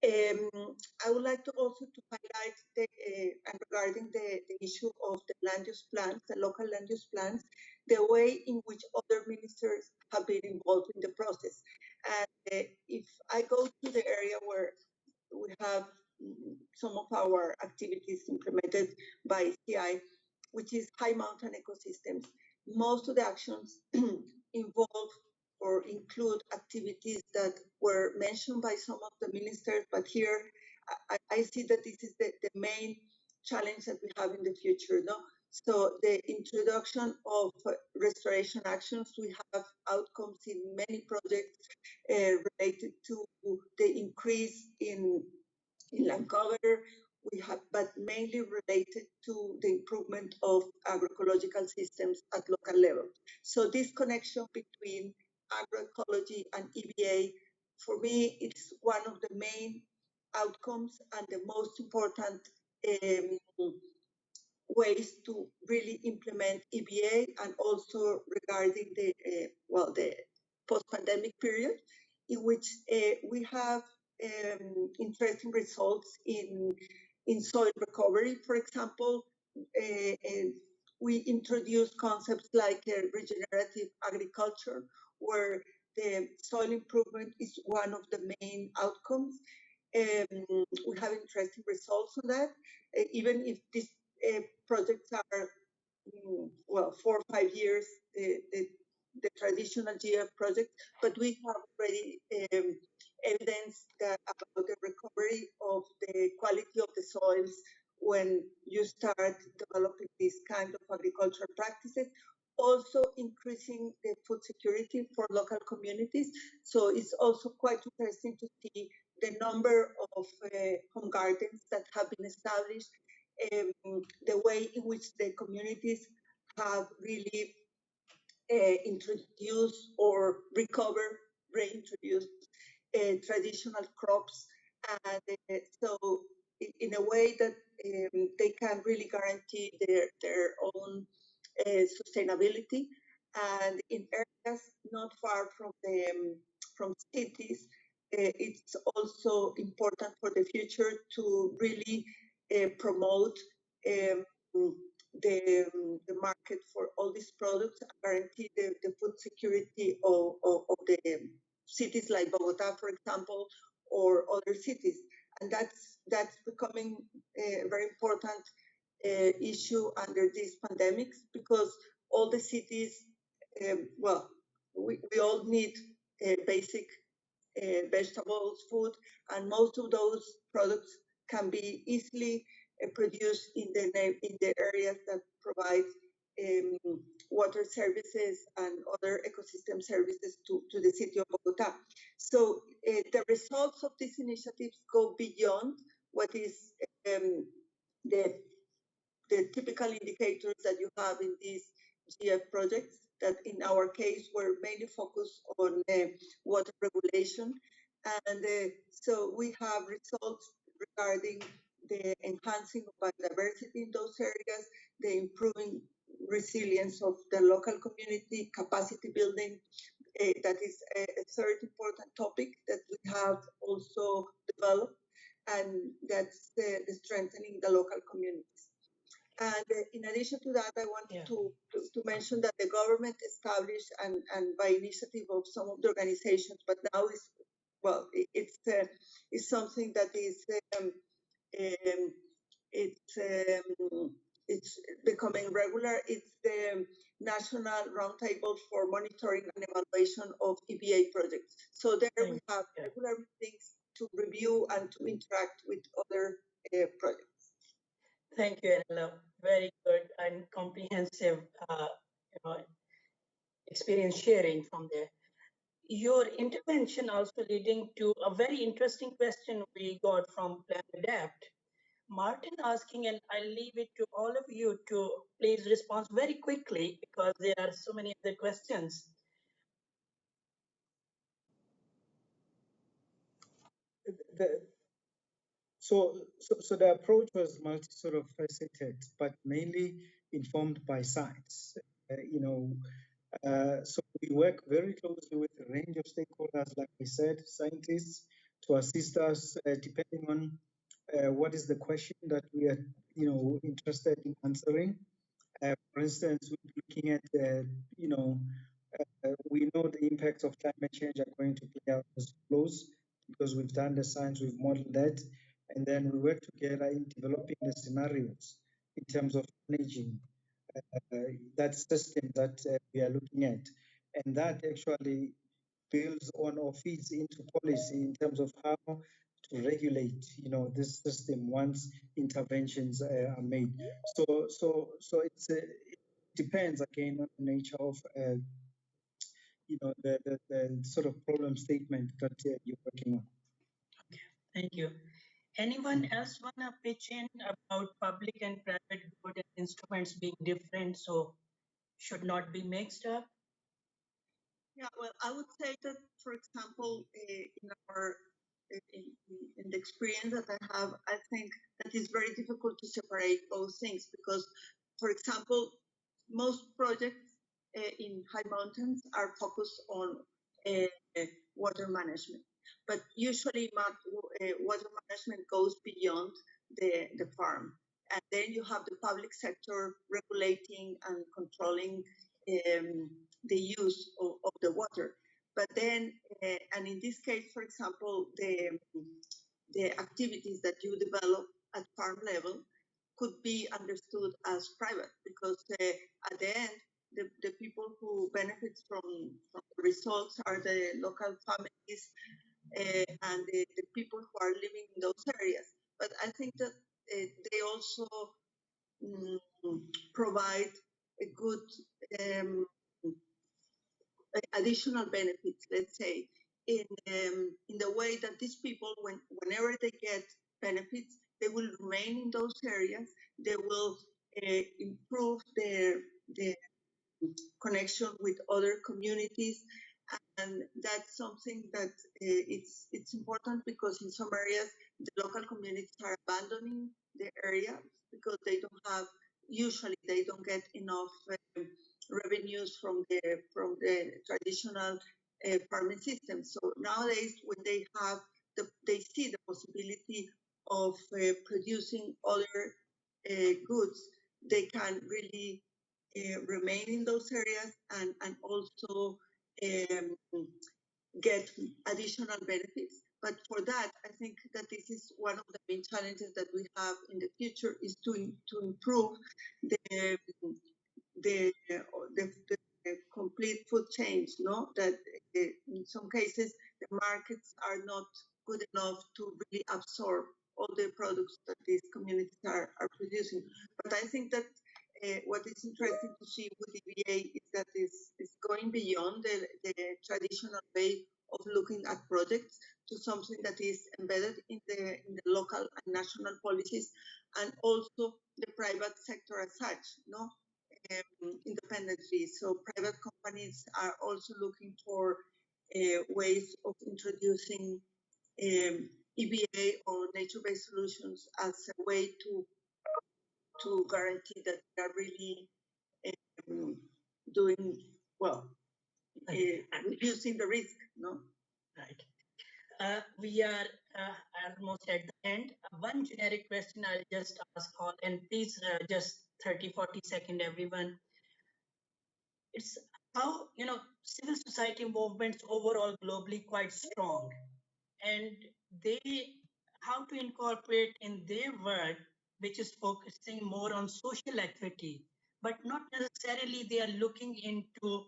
I would like to also to highlight and regarding the issue of the land use plans, the local land use plans, the way in which other ministers have been involved in the process. And if I go to the area where we have some of our activities implemented by CI, which is high mountain ecosystems, most of the actions involve or include activities that were mentioned by some of the ministers, but here I see that this is the main challenge that we have in the future. No? So the introduction of restoration actions, we have outcomes in many projects related to the increase in land cover. We have, but mainly related to the improvement of agroecological systems at local level. So this connection between agroecology and EBA, for me, it's one of the main outcomes and the most important ways to really implement EBA, and also regarding the the post-pandemic period, in which we have interesting results in soil recovery. For example, we introduced concepts like regenerative agriculture, where the soil improvement is one of the main outcomes. We have interesting results on that, even if these projects are, 4 or 5 years, the traditional GF project, but we have already evidence that about the recovery of the quality of the soils when you start developing these kind of agricultural practices, also increasing the food security for local communities. So it's also quite interesting to see the number of home gardens that have been established, the way in which the communities have really introduced or reintroduced traditional crops, and so in a way that they can really guarantee their own sustainability. And in areas not far from cities, it's also important for the future to really promote um, the market for all these products and guarantee the food security of the cities like Bogota, for example, or other cities. And that's becoming a very important issue under these pandemics, because all the cities, we all need basic vegetables, food, and most of those products can be easily produced in the areas that provide water services and other ecosystem services to the city of Bogota. So the results of these initiatives go beyond what is the typical indicators that you have in these GF projects, that in our case were mainly focused on water regulation. And so we have results regarding the enhancing of biodiversity in those areas, the improving resilience of the local community, capacity building. That is a third important topic that we have also developed, and that's the strengthening the local communities. And in addition to that, I want to mention that the government established, and by initiative of some of the organizations, but now it's something that is it's becoming regular. It's the National Roundtable for Monitoring and Evaluation of EBA projects. So there we have regular meetings to review and to interact with other projects. Thank you, Anna. Very good and comprehensive experience sharing from there. Your intervention also leading to a very interesting question we got from Plan Adapt. Martin asking, and I'll leave it to all of you to please respond very quickly because there are so many other questions. So the approach was multi sort of faceted, but mainly informed by science. So we work very closely with a range of stakeholders, like I said, scientists, to assist us depending on what is the question that we are, interested in answering. For instance, we're looking at, we know the impacts of climate change are going to play out as follows because we've done the science, we've modeled that, and then we work together in developing the scenarios in terms of managing that system that we are looking at. And that actually builds on or feeds into policy in terms of how to regulate, this system once interventions are made. So it depends again on the nature of, the sort of problem statement that you're working on. Thank you. Anyone else want to pitch in about public and private good and instruments being different, so should not be mixed up? Yeah, well, I would say that, for example, in the experience that I have, I think that it's very difficult to separate both things because, for example, most projects in high mountains are focused on water management, but usually water management goes beyond the farm, and then you have the public sector regulating and controlling the use of the water. But then, and in this case, for example, the activities that you develop at farm level could be understood as private because at the end, the people who benefit from the results are the local families and the people who are living in those areas. But I think that they also provide a good additional benefits, let's say, in the way that these people, whenever they get benefits, they will remain in those areas. They will improve their connection with other communities, and that's something that it's important because in some areas the local communities are abandoning the area because usually they don't get enough revenues from the traditional farming system. So nowadays, when they see the possibility of producing other goods, they can really remain in those areas and also get additional benefits. But for that, I think that this is one of the main challenges that we have in the future is to improve the complete food chains, no? That in some cases the markets are not good enough to really absorb all the products that these communities are producing. But I think that what is interesting to see with EbA is that it's going beyond the traditional way of looking at projects to something that is embedded in the local and national policies, and also the private sector as such, no? Independently. So private companies are also looking for ways of introducing EbA or nature-based solutions as a way to guarantee that they are really doing well, reducing the risk, no? Right. We are almost at the end. One generic question I'll just ask all, and please just 30-40 seconds, everyone. It's how, civil society movements overall globally quite strong, and how to incorporate in their work, which is focusing more on social equity, but not necessarily they are looking into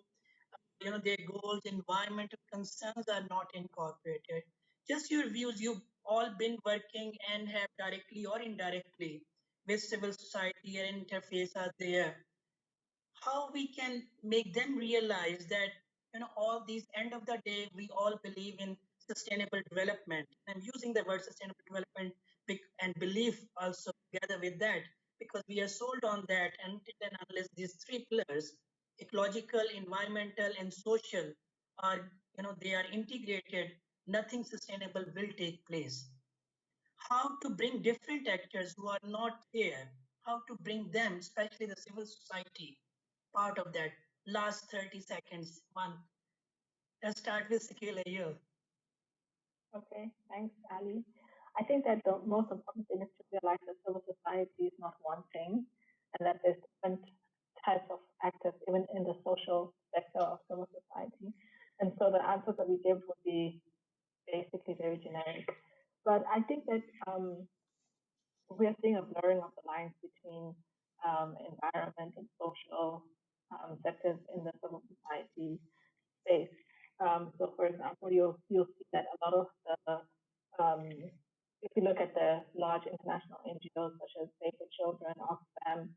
their goals, environmental concerns are not incorporated. Just your views. You've all been working and have directly or indirectly with civil society and interface are there. How we can make them realize that all these, end of the day, we all believe in sustainable development. I'm using the word sustainable development and belief also together with that, because we are sold on that until and unless these three pillars, ecological, environmental, and social, are they are integrated, nothing sustainable will take place. How to bring different actors who are not there how to bring them, especially the civil society, part of that. Last 30 seconds, one. Let's start with Sakila here. Okay, thanks, Ali. I think that the most important thing is to realize that civil society is not one thing, and that there's different types of actors, even in the social sector of civil society. And so the answers that we give would be basically very generic. But I think that we're seeing a blurring of the lines between environment and social sectors in the civil society space. So, for example, you'll see that a lot of if you look at the large international NGOs such as Save the Children, Oxfam,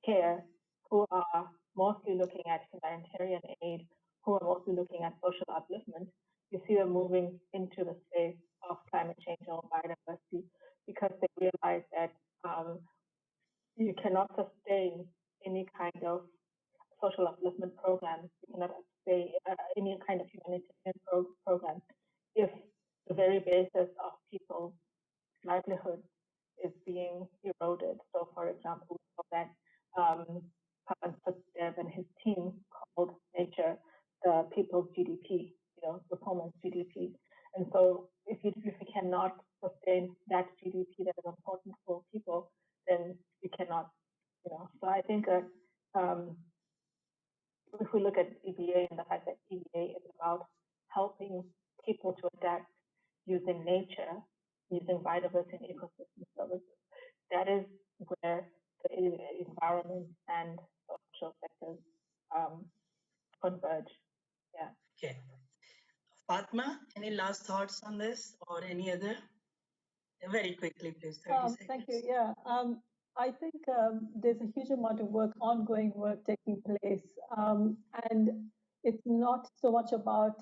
CARE, who are mostly looking at humanitarian aid, who are mostly looking at social upliftment, you see them moving into the space of climate change or biodiversity because they realize that you cannot sustain any kind of social upliftment programs, you cannot sustain any kind of humanitarian program if the very basis of people's livelihood is being eroded. So, for example, we know that Pavan Sukhdev and his team called nature the people's GDP, the woman's GDP. And so, if you cannot sustain that GDP that is important for people, then you cannot, So I think that if we look at EbA and the fact that EbA is about helping people to adapt using nature, using biodiversity and ecosystem services, that is where the environment and social sectors converge. Yeah. Okay. Fatma, any last thoughts on this or any other? Very quickly, please. 30 seconds. Thank you. Yeah. I think there's a huge amount of work, ongoing work taking place. And it's not so much about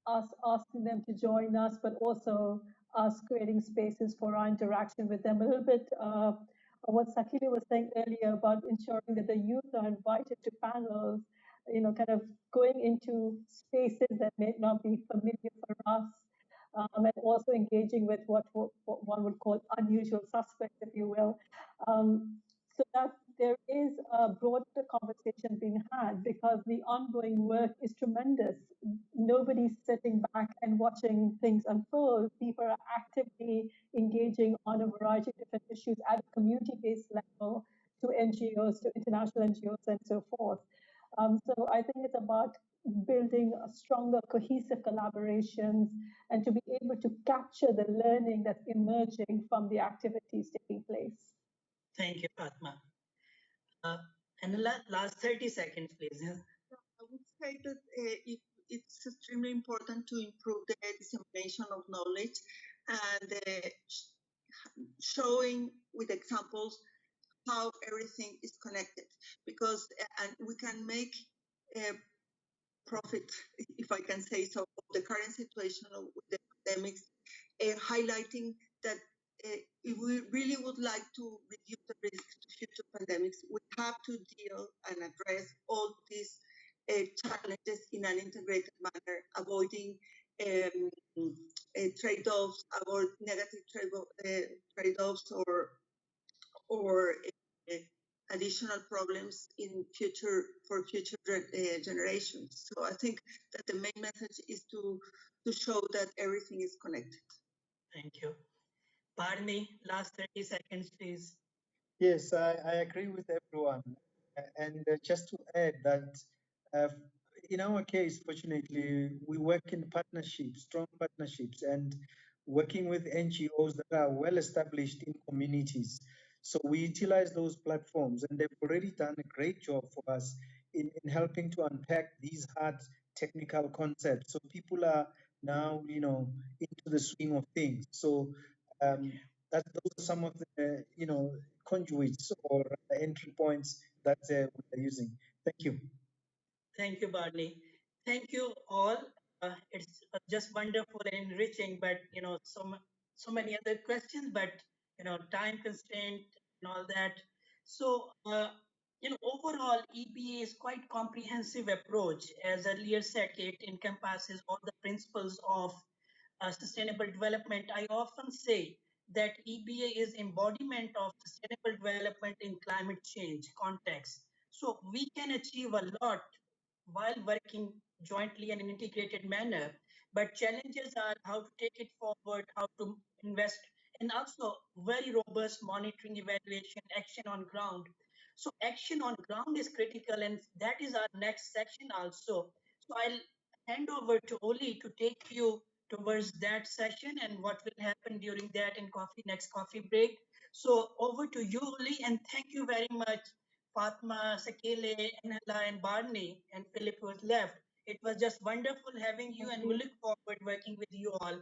us asking them to join us, but also us creating spaces for our interaction with them. A little bit what Sakili was saying earlier about ensuring that the youth are invited to panels, kind of going into spaces that may not be familiar for us. And also engaging with what one would call unusual suspects, if you will. So that there is a broader conversation being had because the ongoing work is tremendous. Nobody's sitting back and watching things unfold. People are actively engaging on a variety of different issues at a community-based level to NGOs, to international NGOs, and so forth. So I think it's about building a stronger, cohesive collaborations and to be able to capture the learning that's emerging from the activities taking place. Thank you, Fatma. And the last 30 seconds, please. Yeah. I would say that it's extremely important to improve the dissemination of knowledge and showing with examples how everything is connected, because and we can make profit, if I can say so, of the current situation of the pandemics, highlighting that if we really would like to reduce the risk to future pandemics, we have to deal and address all these challenges in an integrated manner, avoiding trade-offs, avoid negative trade-offs or additional problems in for future generations. So I think that the main message is to show that everything is connected. Thank you. Pardon me, last 30 seconds, please. Yes, I agree with everyone. And just to add that in our case, fortunately, we work in partnerships, strong partnerships, and working with NGOs that are well established in communities. So we utilize those platforms, and they've already done a great job for us in helping to unpack these hard technical concepts. So people are now, into the swing of things. So those are some of the, conduits or entry points that we are using. Thank you. Thank you, Barney. Thank you all. It's just wonderful and enriching, but so many other questions, but time constraint and all that. So overall, EBA is quite comprehensive approach. As earlier said, it encompasses all the principles of sustainable development. I often say that EBA is embodiment of sustainable development in climate change context. So we can achieve a lot while working jointly in an integrated manner. But challenges are how to take it forward, how to invest, and also very robust monitoring, evaluation, action on ground. So action on ground is critical, and that is our next section also. So I'll hand over to Oli to take you towards that session and what will happen during that in next coffee break. So over to you, Oli, and thank you very much, Fatma, Sakile, Anela, and Barney, and Philip who was left. It was just wonderful having you, and we look forward working with you all.